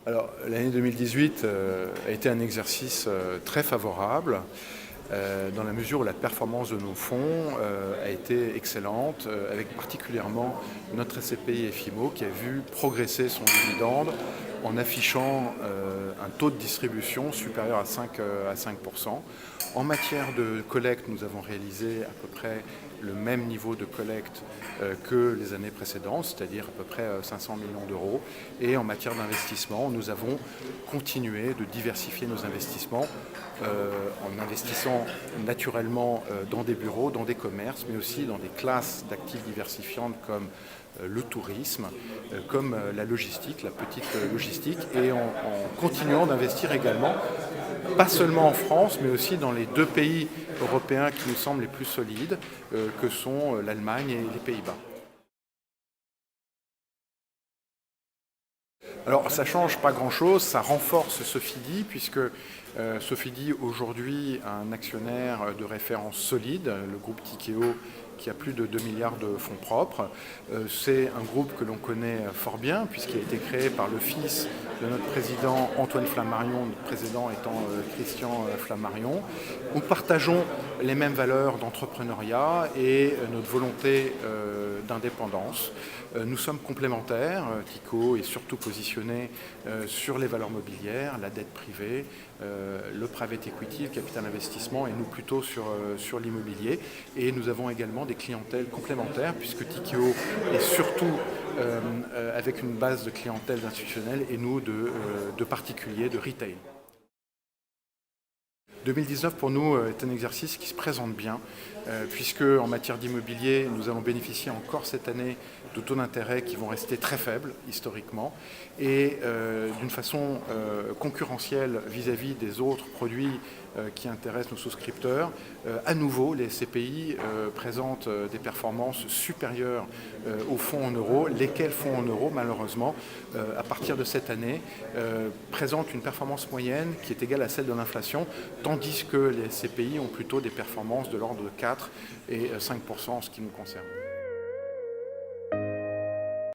Alors, l'année 2018 a été un exercice très favorable dans la mesure où la performance de nos fonds a été excellente, avec particulièrement notre SCPI FIMO qui a vu progresser son dividende en affichant un taux de distribution supérieur à 5%. En matière de collecte, nous avons réalisé à peu près le même niveau de collecte que les années précédentes, c'est-à-dire à peu près 500 millions d'euros. Et en matière d'investissement, nous avons continué de diversifier nos investissements en investissant naturellement dans des bureaux, dans des commerces, mais aussi dans des classes d'actifs diversifiantes comme le tourisme, comme la logistique, la petite logistique, et en continuant d'investir également, pas seulement en France, mais aussi dans les deux pays européens qui nous semblent les plus solides, que sont l'Allemagne et les Pays-Bas. Alors ça ne change pas grand-chose, ça renforce Sofidy puisque Sofidy aujourd'hui a un actionnaire de référence solide, le groupe Tikehau qui a plus de 2 milliards de fonds propres. C'est un groupe que l'on connaît fort bien puisqu'il a été créé par le fils de notre président Antoine Flammarion, notre président étant Christian Flammarion. Nous partageons les mêmes valeurs d'entrepreneuriat et notre volonté d'indépendance. Nous sommes complémentaires. Tikehau est surtout positionné sur les valeurs mobilières, la dette privée, le private equity, le capital investissement, et nous plutôt sur l'immobilier. Et nous avons également des clientèles complémentaires puisque Tikehau est surtout avec une base de clientèle institutionnelle et nous de particuliers, de retail. 2019 pour nous est un exercice qui se présente bien puisque en matière d'immobilier nous allons bénéficier encore cette année de taux d'intérêt qui vont rester très faibles historiquement et d'une façon concurrentielle vis-à-vis des autres produits qui intéressent nos souscripteurs. À nouveau, les SCPI présentent des performances supérieures aux fonds en euros, lesquels fonds en euros malheureusement à partir de cette année présentent une performance moyenne qui est égale à celle de l'inflation, tandis que les SCPI ont plutôt des performances de l'ordre de 4 et 5% en ce qui nous concerne.